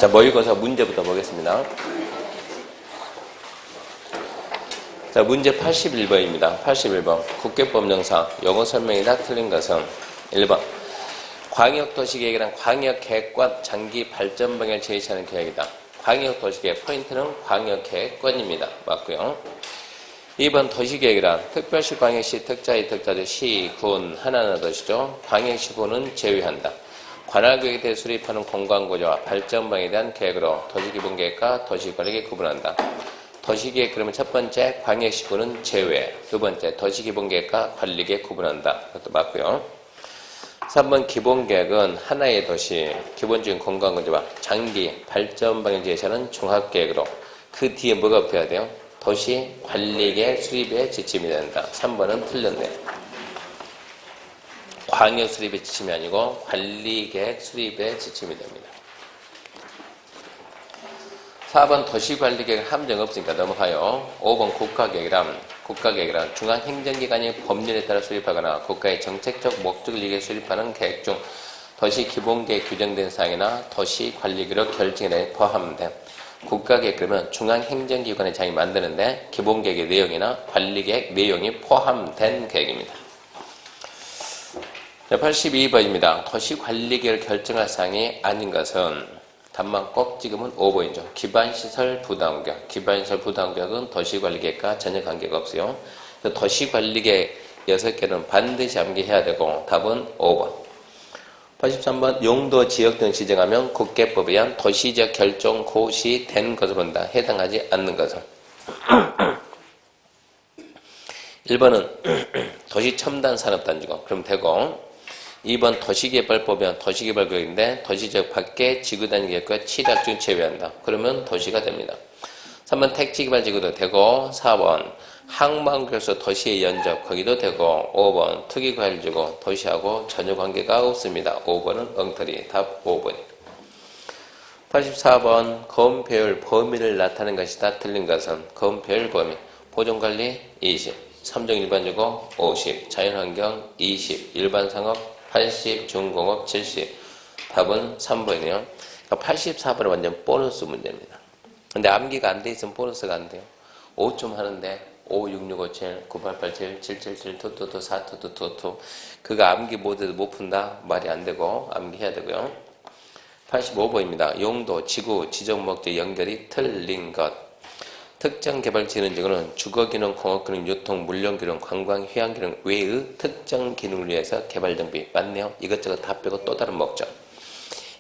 자, 모의고사 문제부터 보겠습니다. 자, 문제 81번입니다. 81번. 국계법령상 영어 설명이 다 틀린 것은 1번. 광역도시계획이란 광역계획과 장기 발전 방향을 제시하는 계획이다. 광역도시계획 포인트는 광역계획권입니다. 맞고요. 2번 도시계획이란 특별시, 광역시, 특자시, 특자주, 시, 군, 하나하나 도시죠. 광역시군은 제외한다. 관할구역에 대해 수립하는 공간구조와 발전 방향에 대한 계획으로 도시기본계획과 도시관리계획 구분한다. 도시계획 그러면 첫 번째 광역시군은 제외, 두 번째 도시기본계획과 관리계획 구분한다. 그것도 맞고요. 3번 기본계획은 하나의 도시, 기본적인 공간구조와 장기 발전 방향을 제시하는 종합계획으로 그 뒤에 뭐가 붙어야 돼요? 도시관리계획 수립의 지침이 된다. 3번은 틀렸네요. 광역 수립의 지침이 아니고 관리계획 수립의 지침이 됩니다. 4번 도시관리계획 함정 없으니까 넘어가요. 5번 국가계획이란 중앙행정기관이 법률에 따라 수립하거나 국가의 정책적 목적을 위해 수립하는 계획 중 도시기본계획 규정된 사항이나 도시관리계획 결정에 포함된 국가계획 그러면 중앙행정기관의 장이 만드는데 기본계획의 내용이나 관리계획 내용이 포함된 계획입니다. 82번입니다. 도시관리계획을 결정할 사항이 아닌 것은 답만 꼭 찍으면 5번이죠. 기반시설 부담구역. 기반시설 부담구역은 도시관리계획과 전혀 관계가 없어요. 도시관리계획 6개는 반드시 암기해야 되고 답은 5번. 83번 용도 지역 등 지정하면 국계법에 의한 도시지역 결정 고시된 것을 본다. 해당하지 않는 것은 1번은 도시첨단산업단지고 그럼 되고 2번 도시개발법이면 도시개발구역인데 도시지역 밖에 지구단위계획과 취약지구 제외한다. 그러면 도시가 됩니다. 3번 택지개발지구도 되고 4번 항만구역소 도시의 연접 거기도 되고 5번 투기과열지구 도시하고 전혀 관계가 없습니다. 5번은 엉터리. 답 5번입니다. 84번 건폐율 범위를 나타내는 것이다. 틀린 것은 건폐율 범위 보존관리 20 3종 일반주거 50 자연환경 20 일반상업 80 중공업 70 답은 3번이네요. 84번은 완전 보너스 문제입니다. 근데 암기가 안 돼 있으면 보너스가 안 돼요. 5점 하는데 5, 6, 6, 5, 7, 9, 8, 8, 7, 7, 7, 7, 2, 2, 2, 4, 2, 2, 2, 2 그거 암기 못해도 못 푼다? 말이 안 되고 암기해야 되고요. 85번입니다. 용도, 지구, 지정 목적 연결이 틀린 것. 특정 개발진흥지구는 주거기능, 공업기능, 유통, 물량기능, 관광, 휴양기능 외의 특정 기능을 위해서 개발정비. 맞네요. 이것저것 다 빼고 또 다른 목적.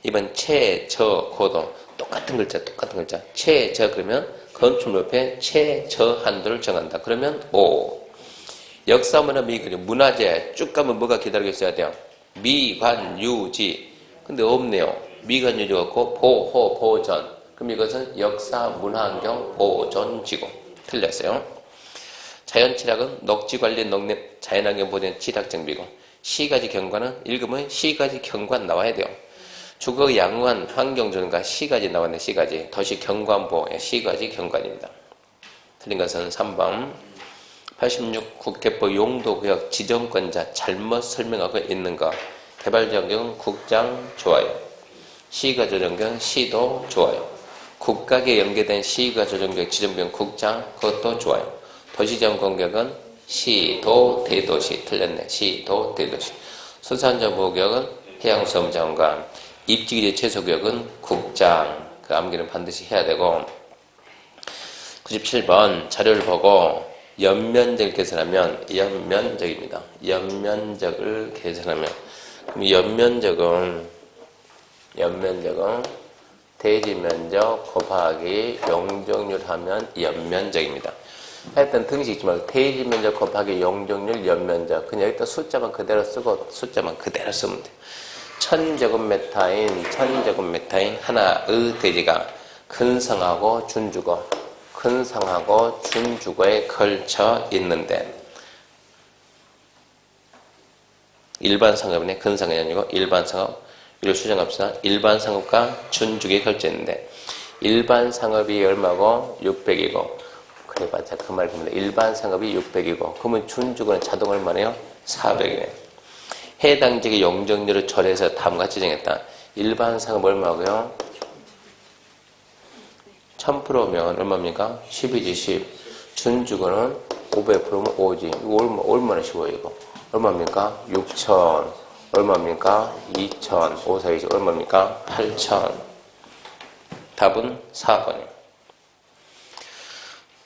이번 최저 고도 똑같은 글자. 최저 그러면 건축 옆에 최저 한도를 정한다. 그러면 5. 역사문화 미그리 문화재 쭉 가면 뭐가 기다리고 있어야 돼요? 미관유지. 근데 없네요. 미관유지 없고 보호, 보존. 그럼 이것은 역사, 문화환경, 보존지구. 틀렸어요. 자연취락은 녹지관리, 농림, 자연환경 보존 취락정비고 시가지 경관은 읽으면 시가지 경관 나와야 돼요. 주거 양호한 환경조성과 시가지 나왔네. 시가지. 도시 경관보 시가지 경관입니다. 틀린 것은 3번. 86 국계법 용도구역 지정권자 잘못 설명하고 있는 것. 개발지원경 국장 좋아요. 시가조정경 시도 좋아요. 국가계 연계된 시가조정구역 지정경 국장 그것도 좋아요. 도시지원공격은 시도 대도시 틀렸네. 시도 대도시. 수산자보구역은 해양수산장관. 입지기지 최소구역은 국장. 그 암기는 반드시 해야 되고 97번 자료를 보고 연면적을 계산하면 연면적입니다. 연면적을 계산하면 그럼 연면적은 대지면적 곱하기 용적률 하면 연면적입니다. 하여튼 등식 있지 말고 대지면적 곱하기 용적률 연면적 그냥 여기다 숫자만 그대로 쓰고 숫자만 그대로 쓰면 돼요. 1000제곱미터인 하나의 대지가 근성하고 준주거에 걸쳐 있는데 일반 상업이네. 근성이 아니고 일반 상업. 이를 수정합시다. 일반 상업과 준주거에 걸쳐 있는데 일반 상업이 얼마고 600이고 그래봤자 그 말입니다. 일반 상업이 600이고 그러면 준주거는 자동 얼마네요? 400이네. 해당 지역의 용적률을 조례해서 다음과 같이 정했다. 일반 상업 얼마고요? 1000%면 얼마입니까? 10이지 10. 준주거는 500%면 5지. 이거 얼마나 쉬워요 이거. 얼마입니까? 6000. 얼마입니까? 2000. 5, 4, 20. 얼마입니까? 8000. 답은 4번입니다.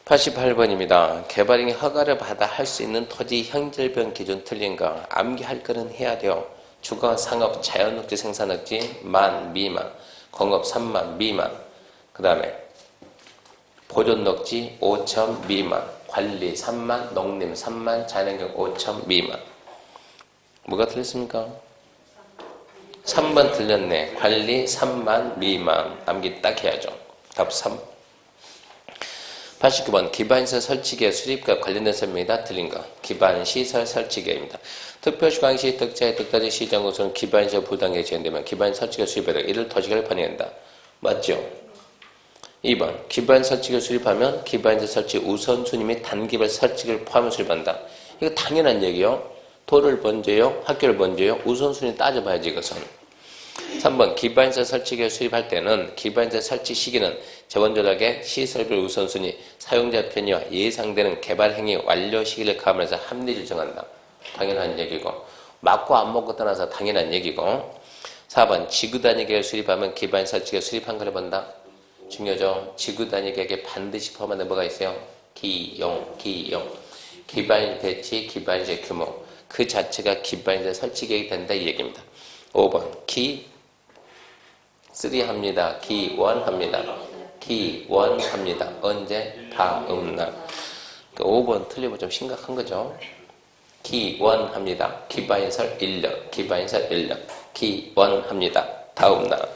88번입니다. 개발행위 허가를 받아 할 수 있는 토지 형질변 기준 틀린가? 암기할 거는 해야 돼요. 주거, 상업, 자연녹지, 생산녹지, 만, 미만, 공업 3만, 미만, 그 다음에 보존녹지 5천 미만, 관리 3만, 농림 3만, 자연환경 5천 미만. 뭐가 틀렸습니까? 3번 틀렸네. 관리 3만 미만. 암기 딱 해야죠. 답 3. 89번 기반시설 설치계 수립과 관련된 설명이다. 틀린가? 기반시설 설치계입니다. 특별시광시 특자의 특단지 시정구조는 기반시설 부당에 지연되면 기반시설 설치계 수립에다 이를 토지를 반영한다. 맞죠? 2번 기반 설치를 수립하면 기반시설 설치 우선순위 및 단기별 설치를 포함해 수립한다. 이거 당연한 얘기요. 도를 먼저요? 학교를 먼저요? 우선순위 따져봐야지 이것은. 3번 기반시설 설치기를 수립할 때는 기반시설 설치 시기는 재원조작의 시설별 우선순위, 사용자 편의와 예상되는 개발행위 완료 시기를 감안해서 합리를 정한다. 당연한 얘기고 맞고 안 먹고 떠나서 당연한 얘기고. 4번 지구단위계획을 수립하면 기반시설 설치기를 수립한 걸 본다. 중요하죠. 지구단위계획에 반드시 포함하는 뭐가 있어요? 기용. 기반시설 배치, 기반시설 규모 그 자체가 기반시설 설치계획이 된다 이 얘기입니다. 5번 기원합니다. 기원합니다. 언제? 다음날. 5번 틀리면 좀 심각한 거죠. 기원합니다. 기반시설 인력. 기원합니다. 다음날.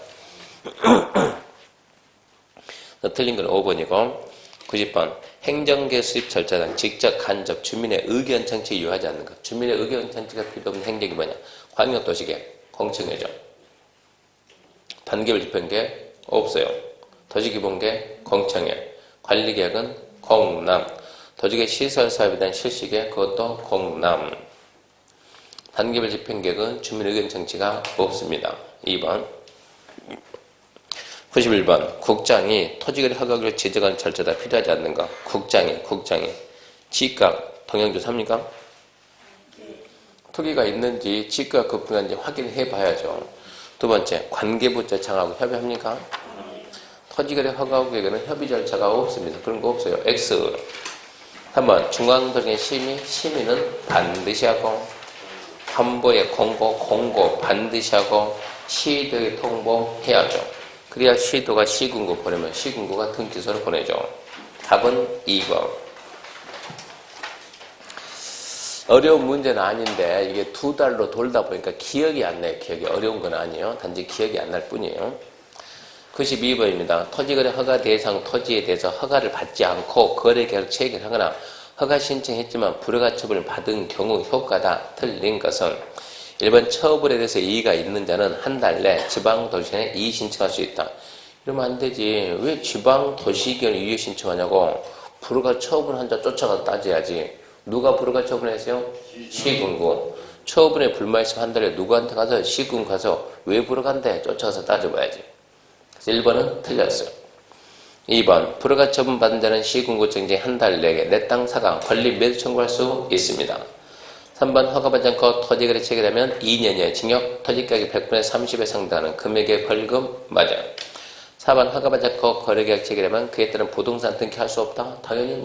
틀린 건 5번이고 90번 행정계 수립 절차상 직접 간접 주민의 의견 청취에 유하지 않는 것. 주민의 의견 청취가 필요 없는 행정이 뭐냐? 광역도시계 공청회죠. 단계별 집행계 없어요. 도시기본계 공청회. 관리계획은 공람. 도시계 시설사업에 대한 실시계 그것도 공람. 단계별 집행계획은 주민 의견 청취가 없습니다. 2번 91번 국장이 토지거래 허가를 지정하는 절차가 필요하지 않는가? 국장이 지가 동양조사입니까? 토기가 있는지 지가 급분한지 확인해 봐야죠. 두 번째 관계부 절차하고 협의합니까? 토지거래 허가구역에는 협의 절차가 없습니다. 그런 거 없어요. X. 3번 중앙도정의 심의는 반드시 하고 환보의 공고 반드시 하고 시도에 통보해야죠. 그래야 시도가 시군구 보내면 시군구가 등기소를 보내죠. 답은 2번. 어려운 문제는 아닌데 이게 2달로 돌다 보니까 기억이 안 나요. 기억이 어려운 건 아니에요. 단지 기억이 안 날 뿐이에요. 92번입니다. 토지거래 허가 대상 토지에 대해서 허가를 받지 않고 거래 계획을 체결하거나 허가 신청했지만 불허가 처분을 받은 경우 효과다. 틀린 것은 1번 처분에 대해서 이의가 있는 자는 한 달 내 지방도시견에 이의 신청할 수 있다. 이러면 안 되지. 왜 지방도시견에 이의 신청하냐고. 불허가 처분한 자 쫓아가서 따져야지. 누가 불허가 처분했어요? 시군구. 처분에 불만 있으면 한 달에 누구한테 가서 시군구 가서 왜 불허간대 쫓아가서 따져봐야지. 그래서 1번은 틀렸어요. 2번 불허가 처분 받은 자는 시군구청 중 한 달 내에 내 땅 사강 권리 매수 청구할 수 있습니다. 3번 허가받지 않고 토지거래 체결하면 2년이에요. 징역 토지가격 100분의 30에 상당하는 금액의 벌금 맞아요. 4번 허가받지 않고 거래계약 체결하면 그에 따른 부동산 등기할 수 없다. 당연히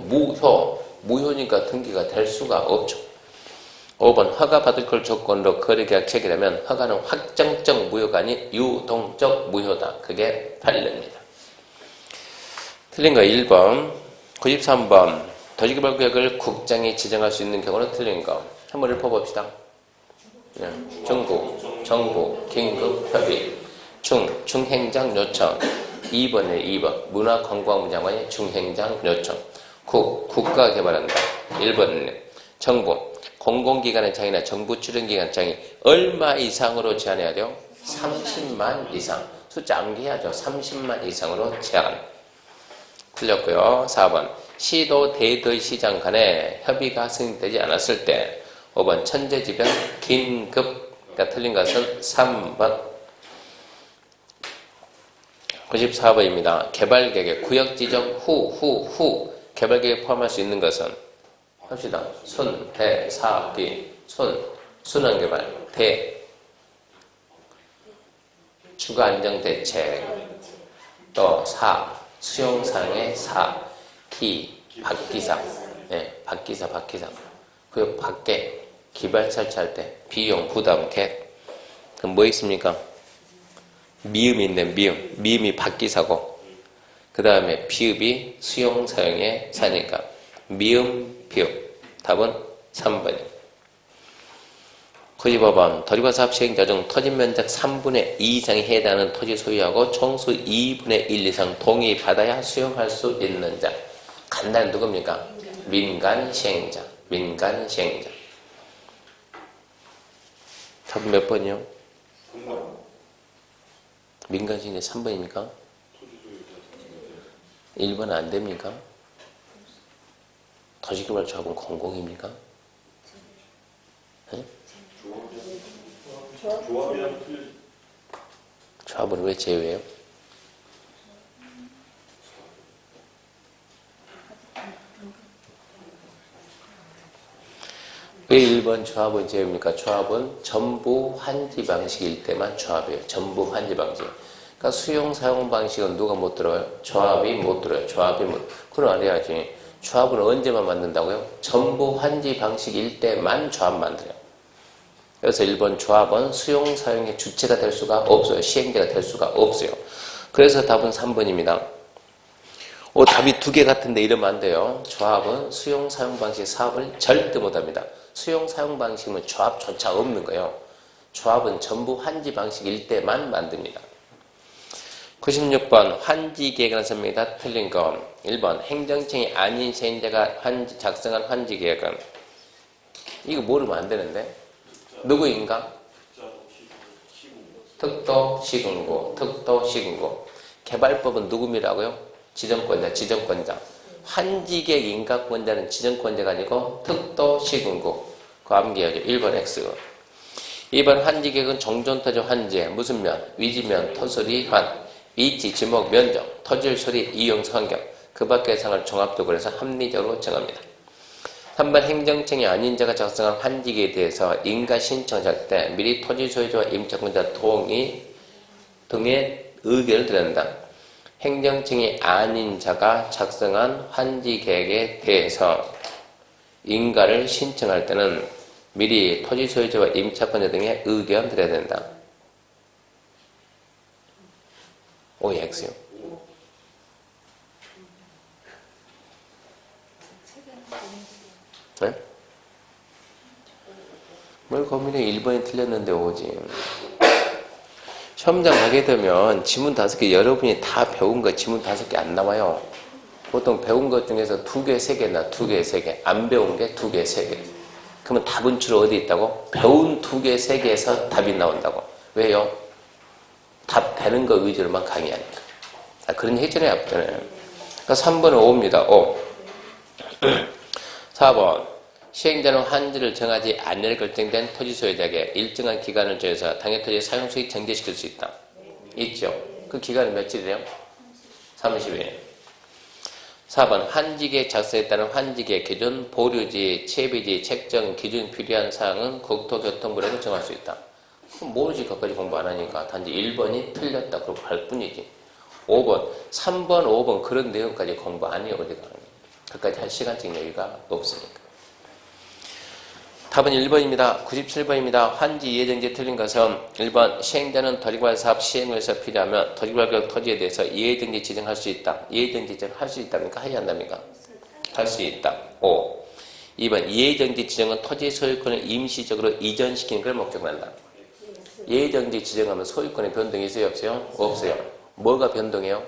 무효니까 등기가 될 수가 없죠. 5번 허가받을 걸 조건으로 거래계약 체결하면 허가는 확정적 무효가 아닌 유동적 무효다. 그게 판례입니다. 틀린 거 1번. 93번 도시개발구역을 국장이 지정할 수 있는 경우는 틀린 거. 한번 읊어봅시다. 정부, 긴급협의, 중행장 요청. 2번에 2번 문화관광부 장관이 중행장 요청. 국가개발한다. 1번에 정부, 공공기관의 장이나 정부 출연기관 장이 얼마 이상으로 제한해야 돼요? 30만 이상. 숫자 암기해야죠. 30만 이상으로 제한. 틀렸고요. 4번 시도 대도시장 간에 협의가 승인되지 않았을 때 5번 천재지변 긴급가 틀린 것은 3번. 94번입니다. 개발계획 구역 지정 후 개발계획에 포함할 수 있는 것은 합시다. 순, 대, 사, 비. 순환개발. 대, 주거안정대책. 또 사, 수용사항의 사, 기, 박기사. 네, 박기사. 구역 밖에 기발 설치할 때 비용 부담 객. 그럼 뭐 있습니까? 미음이 있네. 미음이 박기사고, 그 다음에 비읍이 수용사용의 사니까 미음 비읍. 답은 3번입니다. 95번 도시과사업 시행자 중 토지면적 3분의 2 이상에 해당하는 토지 소유하고 총수 2분의 1 이상 동의받아야 수용할 수 있는 자. 간단히 누굽니까? 민간시행자. 답은 몇 번이요? 민간시행자 3번입니까? 1번은 안 됩니까? 도시개발 조합은 공공입니까? 네? 조합은 왜 제외해요? 왜 1번 조합은 제외입니까? 조합은 전부 환지 방식일 때만 조합이에요. 전부 환지 방식. 그러니까 수용 사용 방식은 누가 못 들어요? 조합이 못 들어요. 그럼 알아야지. 조합은 언제만 만든다고요? 전부 환지 방식일 때만 조합 만들어요. 그래서 1번 조합은 수용 사용의 주체가 될 수가 없어요. 시행자가 될 수가 없어요. 그래서 답은 3번입니다. 답이 두 개 같은데 이러면 안 돼요. 조합은 수용 사용 방식 사업을 절대 못합니다. 수용 사용 방식은 조합조차 없는 거예요. 조합은 전부 환지 방식일 때만 만듭니다. 96번 환지계획이라는 설명이다. 틀린 거. 1번 행정청이 아닌 시행자가 작성한 환지계획은, 이거 모르면 안 되는데, 누구인가? 특도시군구. 개발법은 누구미라고요? 지정권자. 환지계획 인가권자는 지정권자가 아니고 특도시군구. 그 암기하죠. 1번 X. 2번 환지계획은 종전토지 환지에 무슨 면? 위지면, 토소리, 환. 위치, 지목, 면적, 토질, 소리, 이용, 환경. 그 밖의 사항을 종합적으로 해서 합리적으로 정합니다. 3번 행정청이 아닌 자가 작성한 환지계에 대해서 인가 신청할 때 미리 토지 소유자와 임차권자 동의 등의 의견을 드려야 한다. 행정청이 아닌 자가 작성한 환지계획에 대해서 인가를 신청할 때는 미리 토지 소유자와 임차권자 등의 의견을 드려야 된다. OX요. 네? 뭘 고민해. 1번이 틀렸는데 오지. 시험장 가게 되면 지문 5개 여러분이 다 배운 거 지문 5개 안 나와요. 보통 배운 것 중에서 2개, 3개나 2개, 3개. 안 배운 게 2개, 3개. 그러면 답은 주로 어디 있다고? 배운 2개, 3개에서 답이 나온다고. 왜요? 답 되는 거 위주로만 강의하니까. 그런 얘기 했잖아요, 앞전에. 그러니까 3번은 5입니다. 5. 4번. 시행자는 환지를 정하지 않을 결정된 토지 소유자에게 일정한 기간을 정해서 당해 토지 사용 수익 정지시킬 수 있다. 있죠. 그 기간은 며칠이래요? 30일. 4번. 환지계획 작성에 따른 환지계획 기준, 보류지, 채비지, 책정, 기준 필요한 사항은 국토교통부에서 정할 수 있다. 그럼 모르지. 거기까지 공부 안 하니까. 단지 1번이 틀렸다. 그러고 할 뿐이지. 5번, 3번, 5번 그런 내용까지 공부 안 해요. 어디가. 그까지 할 시간적 여유가 없으니까. 답은 1번입니다. 97번입니다. 환지 이해정지 틀린 것은 1번 시행자는 토지개발 사업 시행을 해서 필요하면 토지개발 토지에 대해서 이해정지 지정할 수 있다. 이해정지 지정할 수 있답니까? 하지 않답니까? 할 수 있다. 5. 2번 이해정지 지정은 토지 소유권을 임시적으로 이전시키는 걸 목적으로 한다. 이해정지 지정하면 소유권의 변동이 있어요? 없어요? 없어요. 뭐가 변동해요?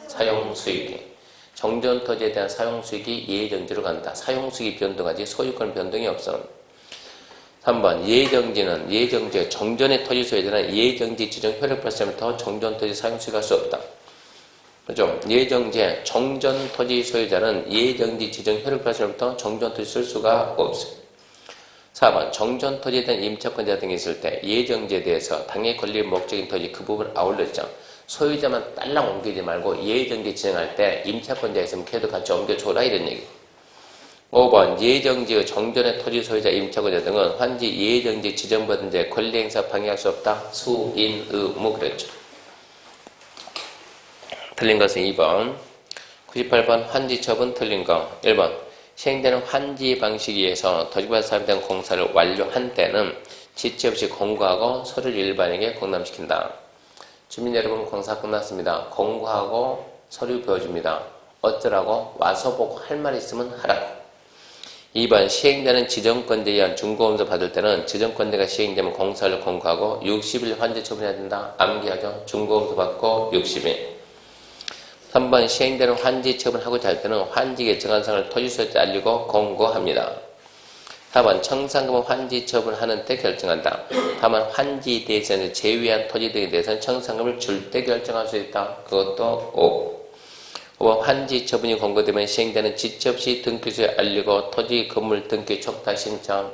사용수익이. 정전토지에 대한 사용수익이 이해정지로 간다. 사용수익이 변동하지 소유권 변동이 없어. 3번 이해정지의 정전의 토지 소유자는 이해정지 지정 효력 발생부터 정전토지 사용수익 할 수 없다. 그죠? 이해정지의 정전토지 소유자는 이해정지 지정 효력 발생부터 정전토지 쓸 수가 없어요. 4번 정전토지에 대한 임차권자 등이 있을 때 이해정지에 대해서 당해 권리 목적인 토지 그 부분을 아울렀죠. 소유자만 딸랑 옮기지 말고 예정지 지정할 때 임차권자 있으면 걔도 같이 옮겨줘라 이런 얘기. 5번 예정지의 종전의 토지 소유자 임차권자 등은 환지 예정지 지정받은 자의 권리행사 방해할 수 없다. 수, 인, 의, 그랬죠. 틀린 것은 2번. 98번 환지처분 틀린 거. 1번 시행되는 환지 방식에 의해서 토지받은 사업에 대한 공사를 완료한 때는 지체 없이 공고하고 서류를 일반에게 공람시킨다. 주민 여러분 공사 끝났습니다. 공고하고 서류 보여줍니다. 어쩌라고? 와서 보고 할 말 있으면 하라고. 2번 시행되는 지정권자에 의한 중고검사 받을 때는 지정권자가 시행되면 공사를 공고하고 60일 환지 처분해야 된다. 암기하죠. 중고검사 받고 60일. 3번 시행되는 환지 처분하고자 할 때는 환지의 정한상을 토지소유자에 알리고 공고합니다. 4번 청산금은 환지 처분하는 때 결정한다. 다만 환지에 대해서는 제외한 토지 등에 대해서는 청산금을 줄 때 결정할 수 있다. 그것도 5번 환지 처분이 공고되면 시행되는 지체 없이 등기소에 알리고 토지 건물 등기 촉탁 신청.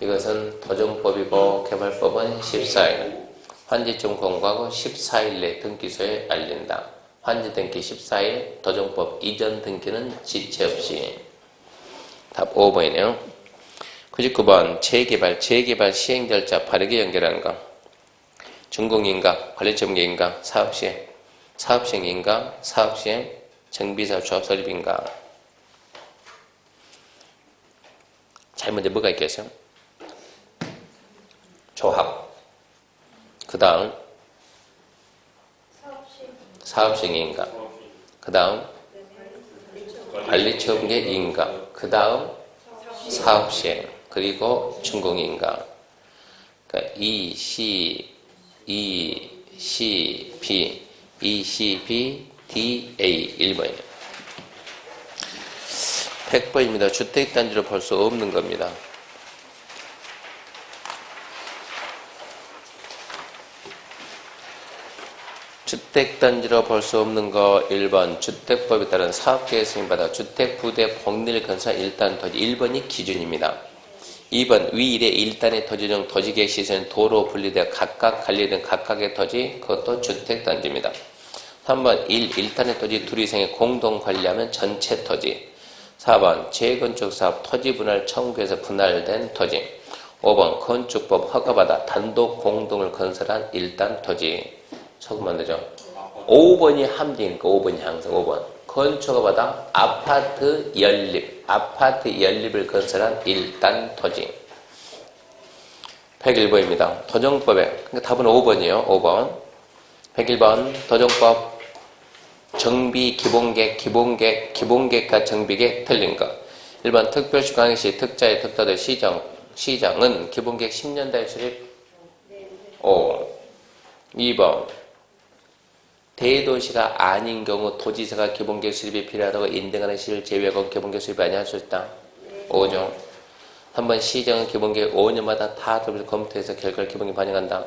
이것은 도정법이고 개발법은 14일. 환지 처분 공고하고 14일 내 등기소에 알린다. 환지 등기 14일, 도정법 이전 등기는 지체 없이. 답 5번이네요. 99번 재개발 시행 절차 바르게 연결하는 거. 준공인가, 관리처분계인가, 사업시행인가, 사업시행, 정비사업 조합 설립인가. 자, 먼저 뭐가 있겠어요? 조합. 그 다음 사업시행인가. 그 다음 관리처분계인가. 그 다음 사업시행. 그리고 준공인가. 그러니까 ECB, DA 1번이에요. 100번입니다. 주택단지로 볼 수 없는 겁니다. 주택단지로 볼 수 없는 거 1번 주택법에 따른 사업계획 승인받아 주택부대 복리를 건설한 1단 토지 1번이 기준입니다. 2번 위 1의 1단의 토지 중 토지계획 시설은 도로 분리되어 각각 관리된 각각의 토지 그것도 주택단지입니다. 3번 1단의 토지 둘 이상의 공동 관리하면 전체 토지. 4번 재건축사업 토지 분할 청구해서 분할된 토지. 5번 건축법 허가받아 단독 공동을 건설한 1단 토지. 적으면 되죠. 5번이 함정이니까 5번이 항상 5번. 건축허가받아 아파트 연립을 건설한 1단 토지. 101번입니다. 도정법에, 그러니까 답은 5번이에요. 5번. 101번 도정법 정비 기본계획과 정비계획 틀린 거. 1번 특별시 광역시 특자의 특자도 시장은 기본계획 10년대 수립. 2번 대도시가 아닌 경우 도지사가 기본계획 수립이 필요하다고 인정하는 시를 제외하고 기본계획 수립 아니 할 수 있다. 5죠. 3번 시정은 기본계획 5년마다 다 검토해서 결과를 기본계획 반영한다.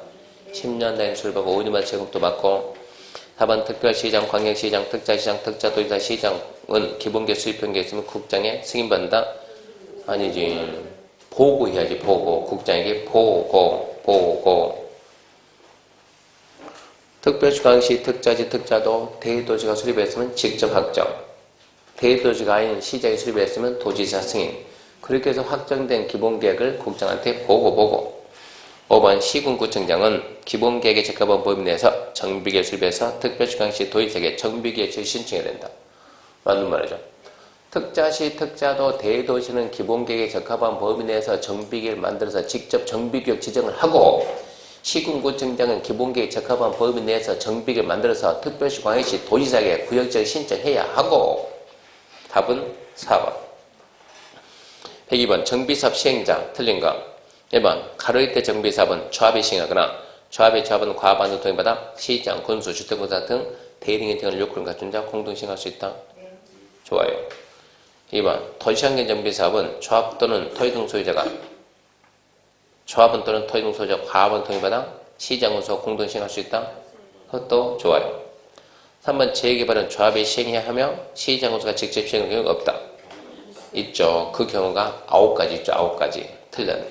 10년 단위 수립하고 5년마다 재검토 받고. 4번 특별시장, 광역시장, 특자시장, 특자도지사 시장은 기본계획 수립 변경이 있으면 국장에 승인받는다. 아니지. 보고해야지. 보고. 국장에게 보고. 특별시, 광역시, 특자지, 특자도 대도시가 수립했으면 직접 확정. 대도시가 아닌 시장이 수립했으면 도지사 승인. 그렇게 해서 확정된 기본계획을 국장한테 보고. 5번 시군구청장은 기본계획에 적합한 범위 내에서 정비계획 수립해서 특별시, 광역시, 도지사에게 정비계획을 신청해야 된다. 맞는 말이죠. 특자시, 특자도 대도시는 기본계획에 적합한 범위 내에서 정비계획을 만들어서 직접 정비구역 지정을 하고 시군구청장은 기본계획에 적합한 범위 내에서 정비계획을 만들어서 특별시, 광역시, 도지사에게 구역지정 신청해야 하고. 답은 4번. 102번 정비사업 시행자 틀린 거. 1번 가로이태 정비사업은 조합이 시행하거나 조합은 과반수 동의받아 시장, 군수, 주택공사 등 대등의 등을 요건을 갖춘 자 공동 시행할 수 있다. 좋아요. 2번 도시환경 정비사업은 조합 또는 토지등 소유자가 과반 동의받아 시장, 군수와 공동 시행할 수 있다. 그것도 좋아요. 3번 재개발은 조합이 시행해야 하며 시장, 군수가 직접 시행할 경우가 없다. 있죠. 그 경우가 9가지 있죠. 9가지. 틀렸네.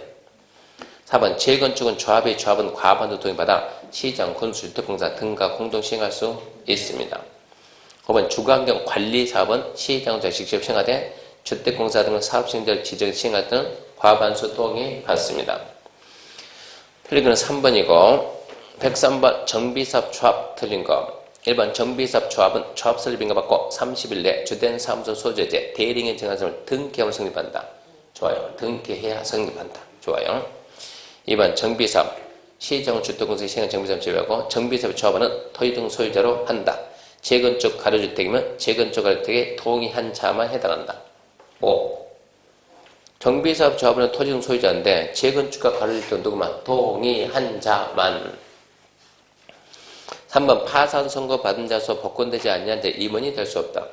4번 재건축은 조합은 과반수 동의받아 시장, 군수, 주택공사 등과 공동 시행할 수 있습니다. 5번 주거환경 관리 사업은 시장에서 직접 시행하되 주택공사 등은 사업시행자를 지정 시행할 때는 과반수 동의 받습니다. 틀린 거는 3번이고 103번 정비사업 조합 틀린 거. 1번 정비사업 조합은 조합 설립인가 받고 30일 내 주된 사무소 소재재 대리인의 정한선을 등기하고 성립한다. 좋아요. 등기해야 성립한다. 좋아요. 2번 정비사업 시정 주택공사의 시행한 정비사업 제외하고 정비사업 조합원은 토지 등 소유자로 한다. 재건축 가로주택이면 재건축 가로주택에 동의한 자만 해당한다. 5. 정비사업 조합원은 토지 등 소유자인데 재건축과 가로주택은 누구만? 동의한 자만. 3번 파산 선고 받은 자소 복권되지 않냐는데 임원이 될 수 없다.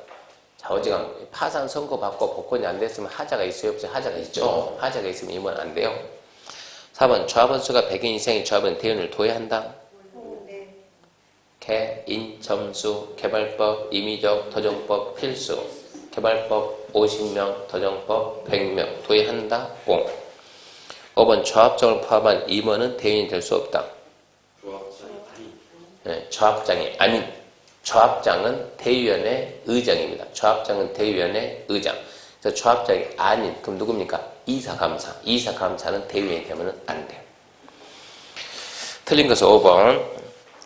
자, 어지간 파산 선고 받고 복권이 안 됐으면 하자가 있어요? 없어요? 하자가 있죠. 하자가 있으면 임원 안 돼요. 4번 조합원 수가 100인 이상의 조합원 대원을 도외한다. 개인, 점수, 개발법, 임의적, 도정법, 필수. 개발법 50명, 도정법 100명 도의한다. 5. 5번 조합장을 포함한 임원은 대위원이 될 수 없다. 조합장이 아닌 조합장은 대위원회 의장입니다. 조합장은 대위원회 의장. 그래서 조합장이 아닌 그럼 누굽니까? 이사감사. 이사감사는 대위원이 되면 안 돼요. 틀린 것은 5번.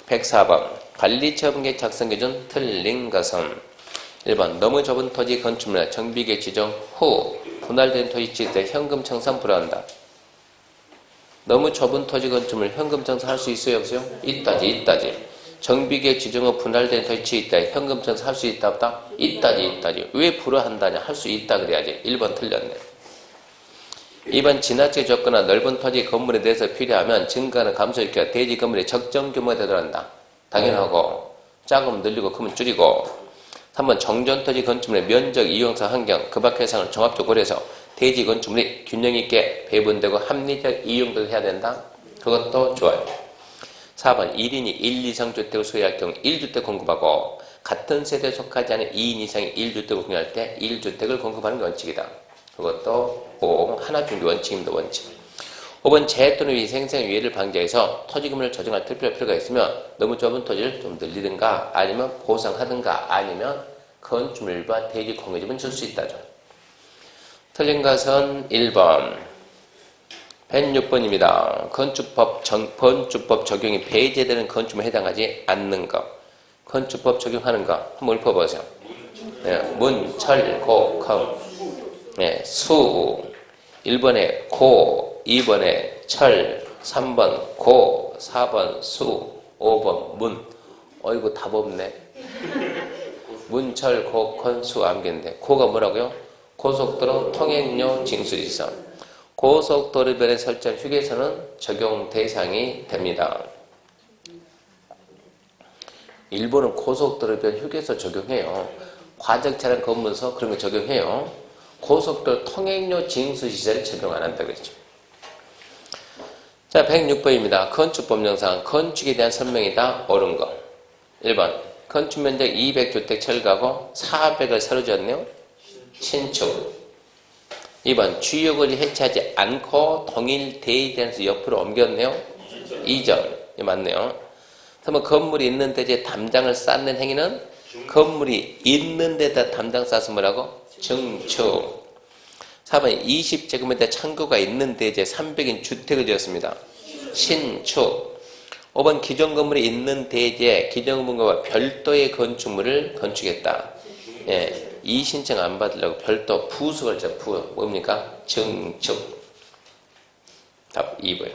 104번 관리처분계획 작성기준 틀린 것은 1번 너무 좁은 토지 건축물이나 정비계획 지정 후 분할된 토지 지을 때 현금 청산 불허한다. 너무 좁은 토지 건축물 현금 청산할 수 있어요? 없어요? 있다지. 정비계획 지정 후 분할된 토지 지을 때 현금 청산할 수 있다 없다? 있다지. 왜 불허한다냐? 할 수 있다 그래야지. 1번 틀렸네. 2번 지나치게 좁거나 넓은 토지 건물에 대해서 필요하면 증가는 감소시켜 대지 건물의 적정 규모에 되돌아간다. 당연하고 작으면 늘리고 크면 줄이고. 3번 정전토지 건축물의 면적, 이용성, 환경, 그 밖의 사항을 종합적으로 고려해서 대지 건축물이 균형 있게 배분되고 합리적 이용도 해야 된다. 그것도 좋아요. 4번 1인이 1, 2성 주택을 소유할 경우 1주택 공급하고 같은 세대에 속하지 않은 2인 이상이 1주택을 공유할 때 1주택을 공급하는 게 원칙이다. 그것도 5. 하나 중에 원칙입니다. 원칙. 5번 재해 또는 위생생 위해를 방지해서 토지금을 조정할 특별한 필요가 있으면 너무 좁은 토지를 좀 늘리든가 아니면 보상하든가 아니면 건축물과 대지 공유집은 줄 수 있다죠. 틀린 것은 1번 106번입니다. 건축법 적용이 배제되는 건축물에 해당하지 않는 것. 건축법 적용하는 거 한번 읊어보세요. 문, 철, 고, 컴. 수 1번에 고, 2번에 철, 3번 고, 4번 수, 5번 문. 어이구 답 없네. 문, 철, 고, 건, 수 암기인데 고가 뭐라고요? 고속도로 통행료 징수지선. 고속도로변에 설치한 휴게소는 적용 대상이 됩니다. 일본은 고속도로변 휴게소 적용해요. 과적차량 검문소 그런 거 적용해요. 고속도로 통행료 징수시설에 적용 안 한다 그랬죠. 자, 106번입니다. 건축법령상 건축에 대한 설명이다. 옳은 거. 1번 건축면적 200주택 철가구 400을 새로 지었네요. 신축. 2번 주요 권리 해체하지 않고 동일 대지에서 옆으로 옮겼네요. 이전. 맞네요. 3번 건물이 있는 대지에 담장을 쌓는 행위는 건물이 있는 데다 담장 쌓아서 뭐라고? 증축. 4번 20제곱미터 창고가 있는 대지에 300인 주택을 지었습니다. 신축. 5번 기존 건물이 있는 대지에 기존 건물과 별도의 건축물을 건축했다. 이 신청 안 받으려고 별도 부수를 줘. 뭡니까? 증축. 답 2번.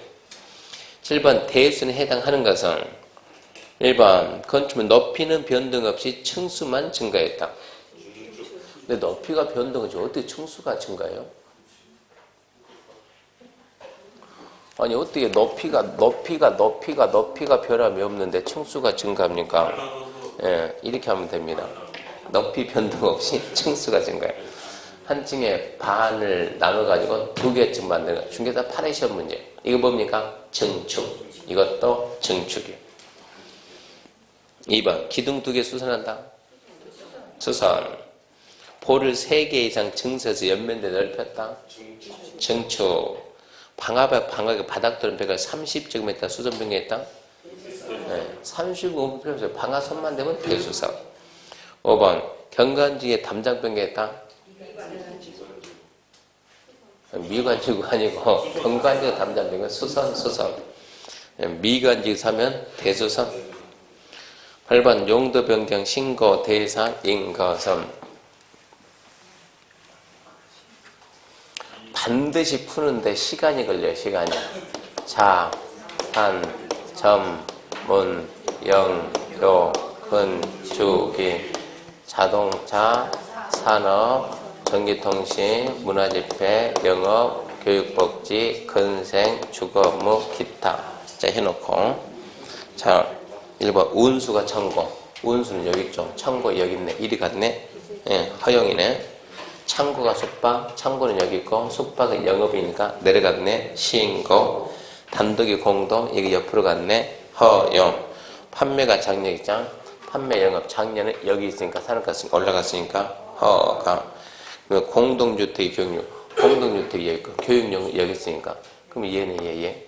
7번 대수에 해당하는 것은 1번 건축물 높이는 변동 없이 층수만 증가했다. 근데 높이가 변동이죠. 어떻게 층수가 증가해요? 아니 어떻게 높이가 변함이 없는데 층수가 증가합니까? 이렇게 하면 됩니다. 높이 변동 없이 층수가 증가해요. 한 층에 반을 나눠가지고 두 개쯤 만드는 거. 중개사 8회 시험 문제. 이거 뭡니까? 증축. 이것도 증축이에요. 2번 기둥 2개 수선한다. 수선. 볼을 3개 이상 증서해서 옆면대 넓혔다. 증축. 방화벽 바닥 또는 벽을 30제곱미터 수선 변경했다. 35분 필요 없어요. 방아선만 되면 대수선. 5번 경관지에 담장병이 있다. 미관지구 아니고 경관지가 담장병은 수선. 미관지구 사면 대수선. 8번 용도 변경 신고 대상 인거선. 반드시 푸는데 시간이 걸려요. 시간이. 자, 한, 점, 문, 영, 교, 근, 주기, 자동차, 산업, 전기통신, 문화집회, 영업, 교육복지, 근생, 주거무, 기타. 자, 해놓고. 자, 1번 운수가 청고. 운수는 여기 있죠. 청고 여기 있네. 일이 같네. 예, 허용이네. 창고가 숙박, 창고는 여기 있고 숙박은 영업이니까 내려갔네. 신고. 단독이 공동, 여기 옆으로 갔네. 허용. 판매가 장려입장, 판매 영업 장려는 여기 있으니까 산업가서 올라갔으니까 허가. 공동주택이 교육용, 공동주택이 여기 있고 교육용 여기 있으니까 그럼 얘는 얘.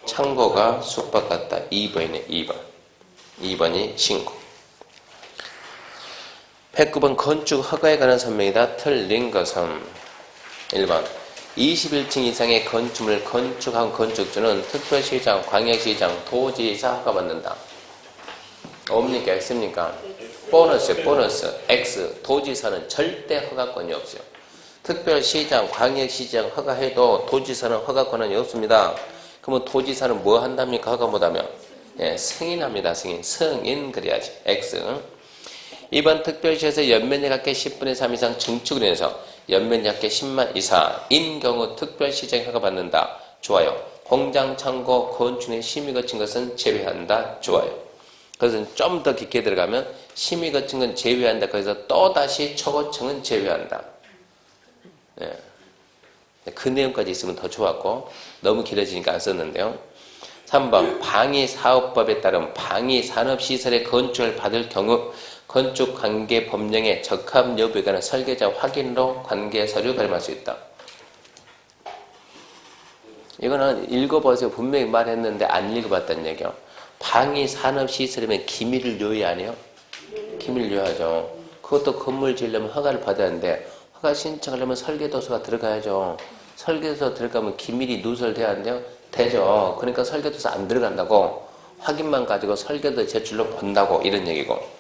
창고가 숙박 같다. 2번이네. 2번이 신고. 109번 건축 허가에 관한 설명이다. 틀린 것은 1번 21층 이상의 건축물을 건축한 건축주는 특별시장, 광역시장, 도지사 허가받는다. 없습니까? 있습니까? 보너스. X. 도지사는 절대 허가권이 없어요. 특별시장, 광역시장 허가해도 도지사는 허가권이 없습니다. 그러면 도지사는 뭐 한답니까? 허가 못하면? 예, 승인합니다. 승인 그래야지. X. 2번 특별시에서 연면적 합계 10분의 3 이상 증축을 인해서 연면적 합계 10만 이상인 경우 특별시장이 허가받는다. 좋아요. 공장, 창고, 건축에 심의 거친 것은 제외한다. 좋아요. 그것은 좀 더 깊게 들어가면 심의 거친 건 제외한다. 그래서 또다시 초고층은 제외한다. 네. 그 내용까지 있으면 더 좋았고 너무 길어지니까 안 썼는데요. 3번 방위사업법에 따른 방위산업시설의 건축을 받을 경우 건축관계 법령의 적합 여부에 관한 설계자 확인으로 관계서류 발행할 수 있다. 이거는 읽어보세요. 분명히 말했는데 안 읽어봤다는 얘기요. 방위산업시설이면 기밀을 요해 안 해요? 기밀을 요하죠. 그것도 건물 지으려면 허가를 받아야 하는데 허가 신청하려면 설계도서가 들어가야죠. 설계도서 들어가면 기밀이 누설돼야 하는데요. 되죠. 그러니까 설계도서 안 들어간다고 확인만 가지고 설계도 제출로 본다고 이런 얘기고.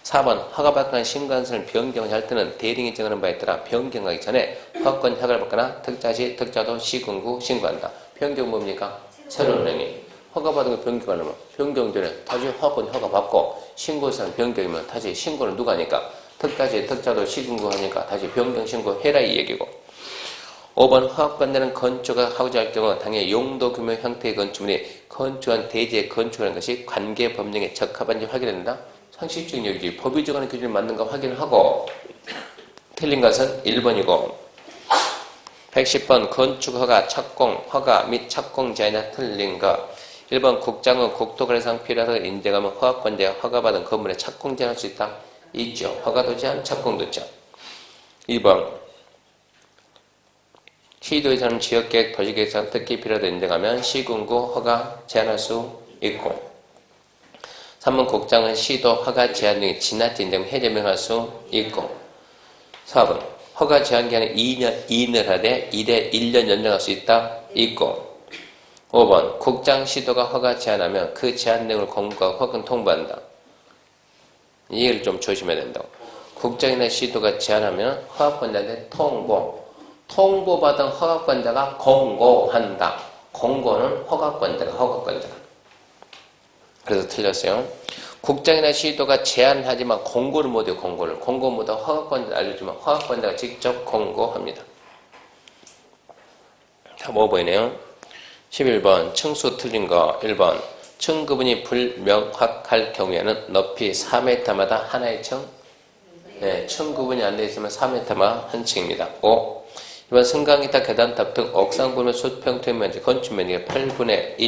4번 허가받거나 신고한서를 변경할 때는 대리인이 정하는 바에 따라 변경하기 전에 허가권 허가를 받거나 특자시 특자도 시군구 신고한다. 변경 뭡니까? 새로운 행위. 허가받은 거 변경하려면 변경 전에 다시 허가권 허가받고 신고서는 변경이면 다시 신고는 누가 하니까 특자시 특자도 시군구 하니까 다시 변경 신고해라 이 얘기고. 5번 허가권자는 건축을 하고자 할 경우 당연히 용도 규모 형태의 건축물이 건축한 대지에 건축하는 것이 관계 법령에 적합한지 확인한다. 상식적인 얘기지. 법이 정하는 기준에 맞는가 확인하고. 틀린 것은 1번이고 110번 건축허가, 착공, 허가 및 착공 제한이 틀린 것. 1번 국장은 국토관리상 필요하다고 인정하면 허가권자가 허가받은 건물에 착공 제한할 수 있다. 있죠. 허가도 제한, 착공도 제한. 2번 시도에서는 지역계획, 도시계획상 특히 필요하다고 인정하면 시군구 허가 제한할 수 있고. 3번 국장은 시도 허가 제한 등이 지나치 인정하면 해제명할 수 있고. 4번 허가 제한 기한은 2년을 하되 1년 연장할 수 있다. 있고. 5번 국장 시도가 허가 제한하면 그 제한 내용을 공고하고 허가는 통보한다. 이 얘기를 좀 조심해야 된다고. 국장이나 시도가 제한하면 허가권자한테 통보받은 허가권자가 공고한다. 공고는 허가권자가. 그래서 틀렸어요. 국장이나 시도가 제한하지만 공고를 못해요. 공고 못하고 허가권자 알려주면 허가권자가 직접 공고합니다. 다 뭐 보이네요. 11번 층수 틀린 거. 1번 층구분이 불명확할 경우에는 높이 4m마다 하나의 층. 네, 층구분이 안 되어 있으면 4m마다 한 층입니다. 5. 2번 승강기타 계단탑 등 옥상 보면 수평 면적 건축 면적의 8분의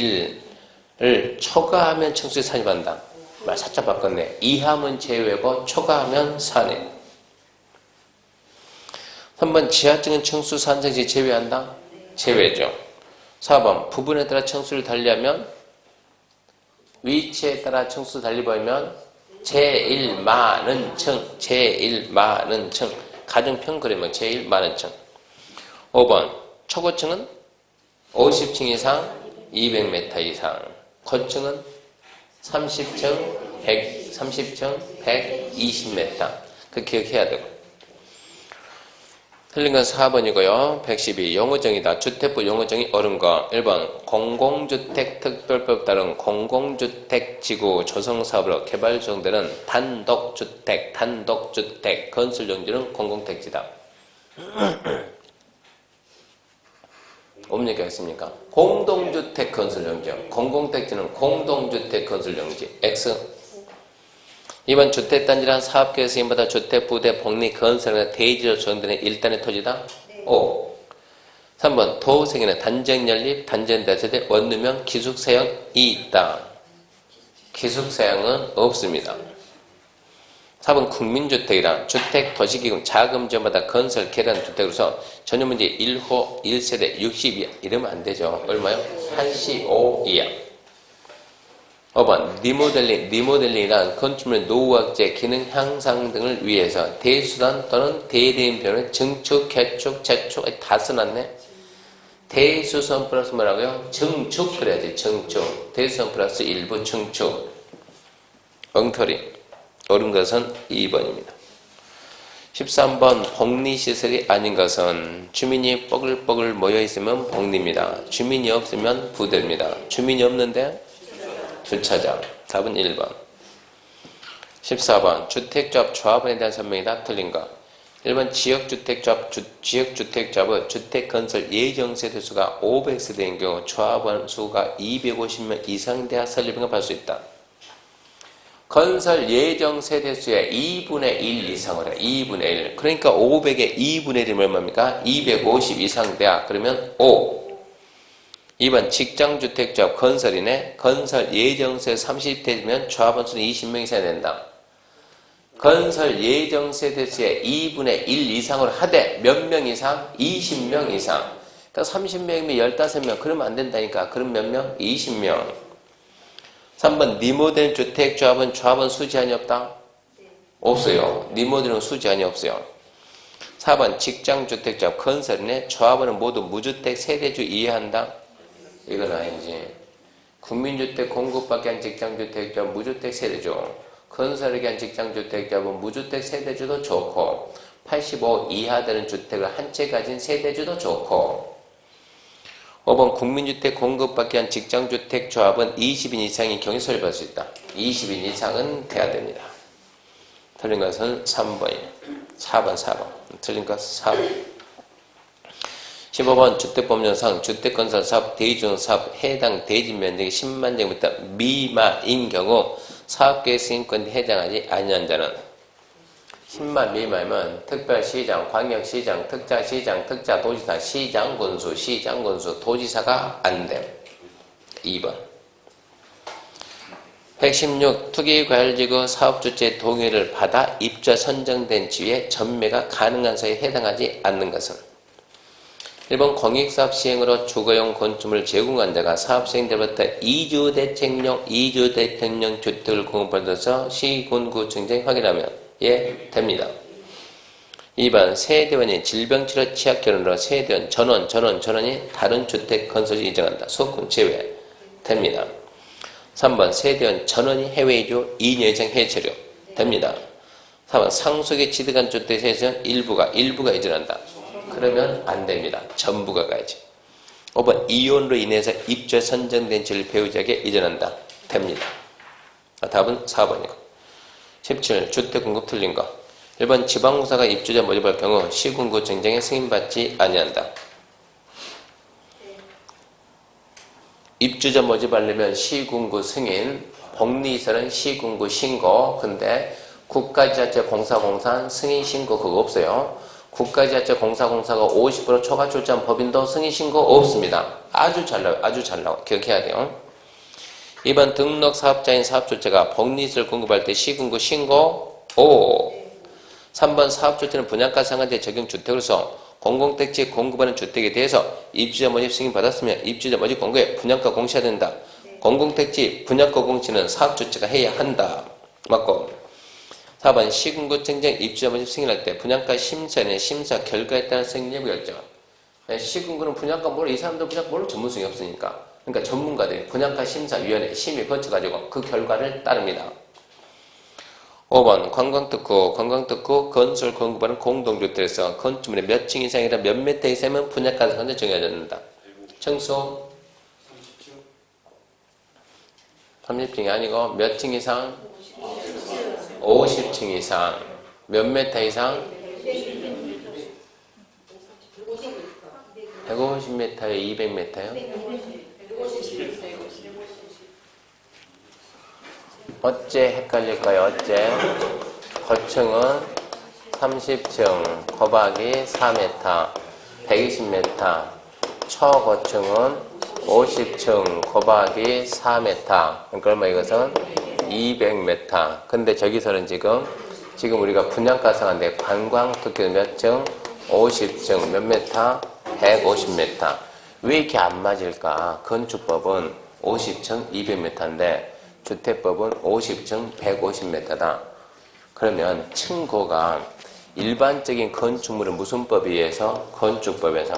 1을 초과하면 층수에 산입한다. 말 살짝 바꿨네. 이하면 제외고 초과하면 산입. 3번 지하층은 층수 산정시 제외한다. 제외죠. 4번 부분에 따라 층수를 달리하면 위치에 따라 층수 달리 보이면 제일 많은 층, 제일 많은 층. 가중평 그리면 제일 많은 층. 5번 초고층은 50층 이상 200m 이상. 고층은 30층 120m. 그 기억해야 되고. 틀린 건 4번이고요. 112 용어정의다. 주택부 용어정의 옳은 거. 1번 공공주택 특별법 따른 공공주택지구 조성사업으로 개발 조성되는 단독주택 건설용지는 공공택지다. 옵니까 있습니까? 공동주택 건설용지요. 공공택지는 공동주택 건설용지. X. 2번 주택단지란 사업계획에서 임받아 주택부대 복리 건설이나 대지로 조성되는 일단의 토지다. O. 3번 도생에는 단지형 연립, 단지형 대세대, 원룸형, 기숙사형이 있다. 기숙사형은 없습니다. 4번 국민주택이란 주택 도시기금 자금 지원받아 건설 개량 주택으로서 전용문제 1호 1세대 60이하 이러면 안 되죠. 얼마요? 85 이하. 5번 리모델링이란 건축물 노후화제 기능 향상 등을 위해서 대수단 또는 대대인변을 증축, 개축, 재축 다 써놨네. 대수선 플러스 뭐라고요? 증축 그래야지. 증축. 대수선 플러스 일부 증축. 엉터리. 옳은 것은 2번입니다. 13번 복리시설이 아닌 것은 주민이 뻐글뻐글 모여있으면 복리입니다. 주민이 없으면 부대입니다. 주민이 없는데 주차장. 답은 1번. 14번 주택조합 조합원에 대한 설명이다. 틀린 거. 1번 지역주택조합의 주택건설 예정세대수가 500세대인 경우 조합원 수가 250명 이상 돼야 설립을 받을 수 있다. 건설 예정세대수의 2분의 1 이상을 해. 2분의 1. 그러니까 500의 2분의 1이면 얼마입니까? 250 이상 돼야. 그러면 5. 2번 직장주택조합 건설이네. 건설 예정세 30대면 조합원 수는 20명 이상 된다. 건설 예정세대수의 2분의 1 이상으로 하되 몇 명 이상? 20명 이상. 그러니까 30명이면 15명. 그러면 안 된다니까. 그럼 몇 명? 20명. 3번 리모델 주택조합은 조합원 수 제한이 없다? 없어요. 리모델은 수 제한이 없어요. 4번 직장주택조합 건설이네. 조합원은 모두 무주택 세대주 이해한다? 이건 아니지. 국민주택 공급받기 위한 직장주택조합 무주택 세대주. 건설하기 위한 직장주택조합은 무주택 세대주도 좋고 85 이하 되는 주택을 한 채 가진 세대주도 좋고 5번 국민주택 공급받기 위한 직장주택조합은 20인 이상인 경우에 설립할 수 있다. 20인 이상은 돼야 됩니다. 틀린 것은 3번이에요. 4번. 틀린 것은 4번. 15번 주택법령상 주택건설사업 대지조성사업 해당 대지면적이 10만 제곱미터 미만인 경우 사업계획 승인권에 해당하지 아니한 자는 10만 미만이면 특별시장, 광역시장, 특자시장, 특자도지사, 시장군수, 도지사가 안 돼. 2번. 116. 투기과열지구 사업주체 동의를 받아 입주자 선정된 지위에 전매가 가능한 사유에 해당하지 않는 것은 1번 공익사업 시행으로 주거용 건축물을 제공한 자가 사업 시행 때부터 이주대책용 주택을 공급받아서 시군구청장이 확인하면 예, 됩니다. 2번 세대원이 질병치료 취약결혼으로 세대원 전원이 다른 주택 건설을 인정한다. 소군 제외 됩니다. 3번 세대원 전원이 해외 이주 2년 이상 해외 체류 됩니다. 4번 상속에 취득한 주택에서 일부가 이전한다. 그러면 안 됩니다. 전부가 가야지. 5번 이혼으로 인해서 입주에 선정된 지를 배우자에게 이전한다. 됩니다. 답은 4번이고. 17. 주택 공급 틀린 거. 1번 지방공사가 입주자 모집할 경우 시군구청장에 승인받지 아니한다. 입주자 모집하려면 시군구 승인, 복리시설은 시군구 신고. 근데 국가지자체 공사공산 승인 신고 그거 없어요. 국가지자체 공사공사가 50% 초과 출자한 법인도 승인 신고 없습니다. 아주 잘 나와. 기억해야 돼요. 2번 등록 사업자인 사업주체가 복리시설 공급할 때 시군구 신고 오. 3번 사업주체는 분양가 상한제 적용 주택으로서 공공택지 공급하는 주택에 대해서 입주자 모집 승인 받았으면 입주자 모집 공고에 분양가 공시해야 된다. 공공택지, 분양가 공시는 사업주체가 해야 한다. 맞고. 4번 시군구청장 입주자본집 승인할 때 분양가 심사는 심사 결과에 따라 승인 여부 결정. 시군구는 분양가 모르 이 사람들 분양가 모르 전문성이 없으니까. 그러니까 전문가들이 분양가 심사위원회 심의 거쳐가지고 그 결과를 따릅니다. 5번 관광특구 건설 공급하는 공동주택에서 건축물의 몇 층 이상이라 몇 미터 이상이면 분양가가 현재 정해진다. 층수 30층이 아니고 몇 층 이상? 50층 이상. 몇 미터 이상? 150m에 200m요? 어째 헷갈릴까요? 어째? 고층은 30층 곱하기 4m 120m, 초고층은 50층 곱하기 4m, 그러니까 얼마 이것은 200m. 근데 저기서는 지금 우리가 분양가 상한데 관광특구는 몇 층? 50층 몇 m? 150m. 왜 이렇게 안 맞을까? 건축법은 50층 200m인데 주택법은 50층 150m다. 그러면 층고가 일반적인 건축물은 무슨 법에 의해서? 건축법에서.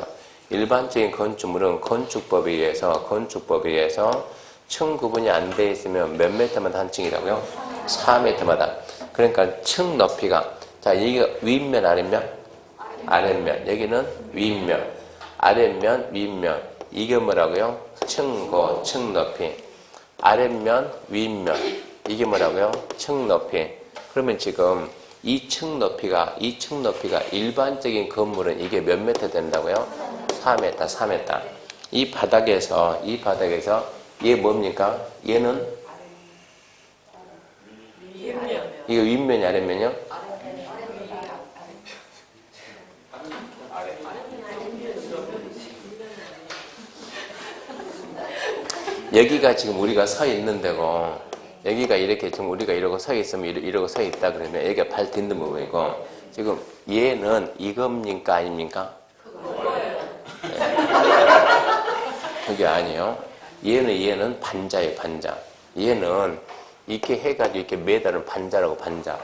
일반적인 건축물은 건축법에 의해서 층 구분이 안 돼 있으면 몇 미터마다 한 층이라고요? 4m마다. 그러니까 층 높이가, 자, 여기가 윗면, 아랫면. 여기는 윗면, 아랫면, 윗면. 이게 뭐라고요? 층고, 층 높이. 아랫면, 윗면. 이게 뭐라고요? 층 높이. 그러면 지금 이 층 높이가 일반적인 건물은 이게 몇 미터 된다고요? 4m. 이 바닥에서 얘 뭡니까? 얘는 이거 윗면이 아랫면이요? 여기가 지금 우리가 서 있는 데고, 여기가 이렇게 지금 우리가 이러고 서 있으면 이러고 서 있다 그러면 여기가 발 딛는 부분이고, 지금 얘는 이겁니까 아닙니까? 네. 그게 아니에요. 얘는 반자예요, 반자. 얘는 이렇게 해가지고 이렇게 매달은 반자라고, 반자.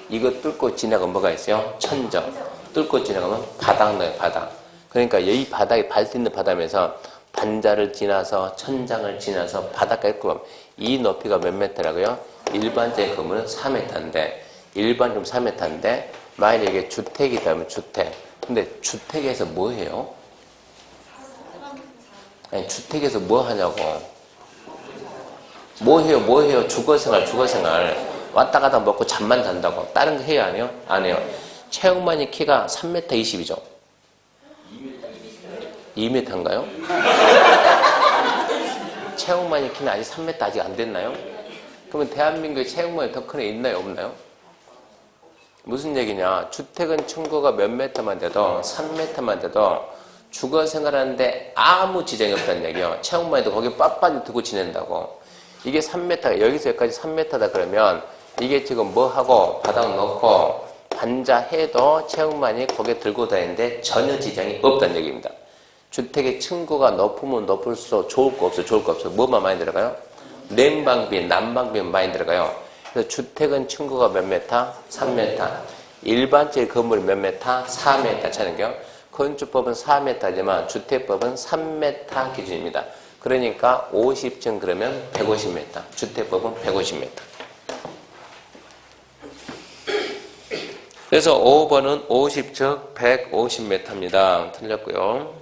이거 뚫고 지나가면 뭐가 있어요? 천정. 뚫고 지나가면 바닥 나요, 바닥. 그러니까 이 바닥에 발 딛는 바닥에서 반자를 지나서 천장을 지나서 바닥까지 뚫고 이 높이가 몇 미터라고요? 일반적인 건물은 4m인데, 일반적으로 4m인데, 만약에 이게 주택이다 하면 주택. 근데 주택에서 뭐 해요? 아니, 주택에서 뭐 하냐고. 뭐 해요? 주거생활. 왔다 갔다 먹고 잠만 잔다고. 다른 거 해요, 안 해요? 안 해요. 최홍만이 키가 3m 20이죠? 2m인가요? 최홍만이 키는 아직 3m 아직 안 됐나요? 그러면 대한민국에 최홍만이 더 큰 애 있나요? 없나요? 무슨 얘기냐? 주택은 층고가 몇 미터만 돼도 3m만 돼도 주거 생활하는데 아무 지장이 없다는 얘기요. 최홍만이도 거기 빳빳이 두고 지낸다고. 이게 3m, 여기서 여기까지 3m다 그러면 이게 지금 뭐 하고 바닥 놓고 반자해도 최홍만이 거기에 들고 다니는데 전혀 지장이 없다는 얘기입니다. 주택의 층고가 높으면 높을수록 좋을 거 없어. 뭐만 많이 들어가요? 냉방비, 난방비 많이 들어가요. 그래서 주택은 층고가 몇 미터? 3m. 일반적인 건물이 몇 미터? 4m 차는 겨. 건축법은 4m지만 주택법은 3m 기준입니다. 그러니까 50층 그러면 150m. 주택법은 150m. 그래서 5번은 50층 150m입니다. 틀렸고요.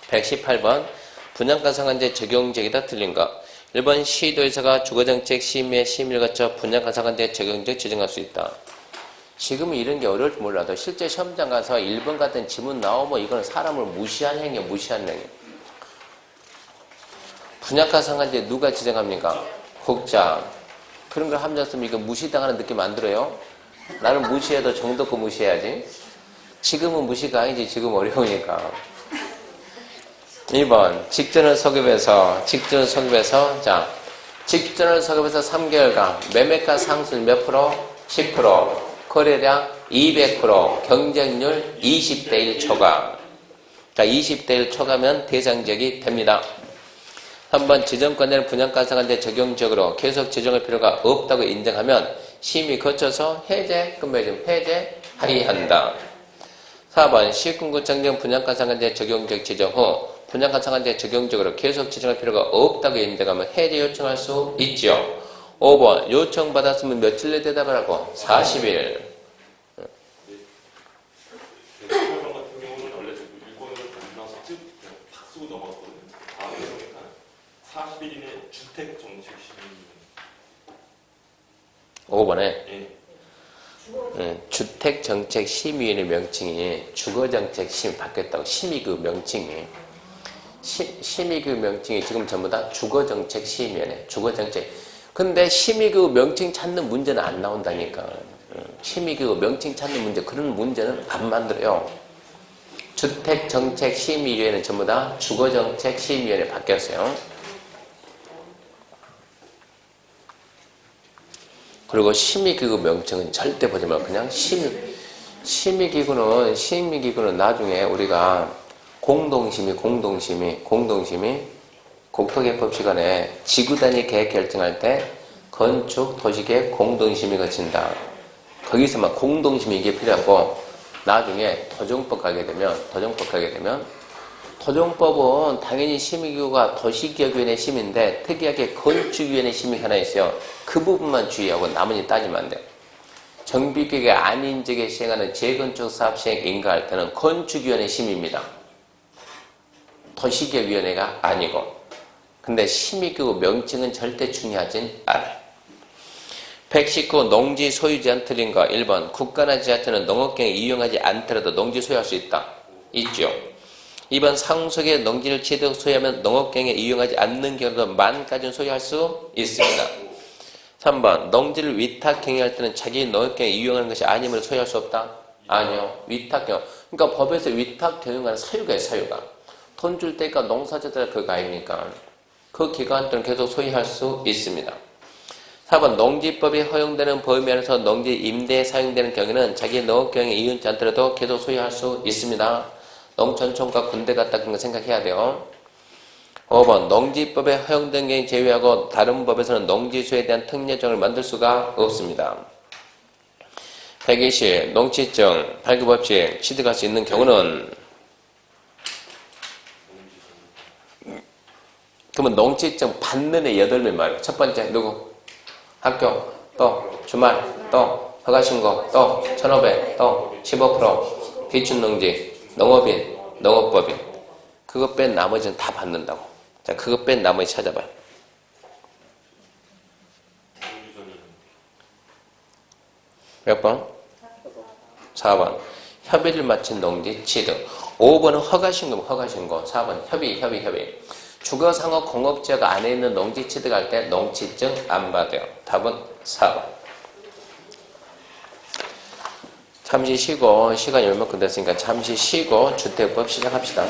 118번 분양가 상한제 적용적이다 틀린 거. 1번 시도에서가 주거정책 심의의 심의를 거쳐 분양가 상한제 적용적 지정할 수 있다. 지금은 이런 게 어려울지 몰라도 실제 시험장 가서 1번 같은 지문 나오면 이거는 사람을 무시한 행위야, 무시한 행위. 분양가 상한제 누가 지정합니까? 국장. 그런 걸 함정쓰면 이거 무시당하는 느낌 안 들어요? 나는 무시해도 정도껏 무시해야지. 지금은 무시가 아니지, 지금 어려우니까. 2번 직전을 소급해서 자, 직전을 소급해서 3개월간 매매가 상승 몇 프로? 10%. 거래량 200%, 경쟁률 20대 1 초과. 자, 20대 1 초과면 대상지역이 됩니다. 3번 지정권자는 분양가상한테 적용적으로 계속 지정할 필요가 없다고 인정하면 심의 거쳐서 해제, 금매점 해제 하의한다. 4번 시군구 정정 분양가상한테 적용적 지정 후 분양가상한테 적용적으로 계속 지정할 필요가 없다고 인정하면 해제 요청할 수 있죠. 5번 요청받았으면 며칠 내에 대답을 하고 40일. 대법원 같은 경우는 원래 일본을 만나서 쭉 탁 쓰고 넘어갔거든요. 다음에 보니까 40일 이내 주택 정책 시민. 5번에 예. 주택정책심의위원회 명칭이 주거정책심의 바뀌었다고. 심의그 명칭이 심의그 명칭이 지금 전부 다 주거정책심의위원회 주거정책. 근데 심의그 명칭 찾는 문제는 안 나온다니까. 심의그 명칭 찾는 문제, 그런 문제는 안 만들어요. 주택정책심의위원회는 전부 다 주거정책심의위원회 바뀌었어요. 그리고 심의기구 명칭은 절대 보지 말고 그냥 심의기구는 나중에 우리가 공동심의 국토개법 시간에 지구단위 계획 결정할 때 건축 도시계획 공동심의 거친다. 거기서만 공동심의 이게 필요하고, 나중에 토종법 가게 되면 토종법은 당연히 심의기구가 도시기업위원회 심의인데 특이하게 건축위원회 심의가 하나 있어요. 그 부분만 주의하고 나머지 따지면 안 돼요. 정비계획의 안인적에 시행하는 재건축 사업 시행 인가할 때는 건축위원회 심의입니다. 도시기업위원회가 아니고. 근데 심의기구 명칭은 절대 중요하진 않아요. 119. 농지 소유 제한 틀린 거. 1번 국가나 지자체는 농업경에 이용하지 않더라도 농지 소유할 수 있다. 있죠. 2번 상속의 농지를 취득 소유하면 농업경에 이용하지 않는 경우도 만까지는 소유할 수 있습니다. 3번 농지를 위탁 경영할 때는 자기 농업경에 이용하는 것이 아니면 소유할 수 없다? 아니요. 위탁 경영. 그러니까 법에서 위탁 경영하는 사유가 있어요. 사유가. 돈 줄 때니까 농사짓다가 그거 아닙니까? 그 기간 동안 계속 소유할 수 있습니다. 4번 농지법이 허용되는 범위 안에서 농지 임대에 사용되는 경우는 자기 농업경영에 이용하지 않더라도 계속 소유할 수 있습니다. 농촌촌과 군대 갔다 그런 거 생각해야 돼요. 5번 농지법에 허용된 경우 제외하고 다른 법에서는 농지수에 대한 특례정을 만들 수가 없습니다. 120. 농지증 발급 없이 취득할 수 있는 경우는, 그러면 농지증 받는 애 8명 말이에요. 첫 번째 누구? 학교, 또 주말, 또 허가신고, 또 1,500, 또 15%, 비춘농지, 농업인, 농업법인. 그거 뺀 나머지는 다 받는다고. 자, 그거 뺀 나머지 찾아봐요. 몇 번? 4번. 협의를 마친 농지 취득. 5번은 허가신고, 4번 협의. 주거상업 공업지역 안에 있는 농지 취득할 때 농지증 안 받아요. 답은 4번. 잠시 쉬고, 시간이 얼마큼 됐으니까 잠시 쉬고 주택법 시작합시다.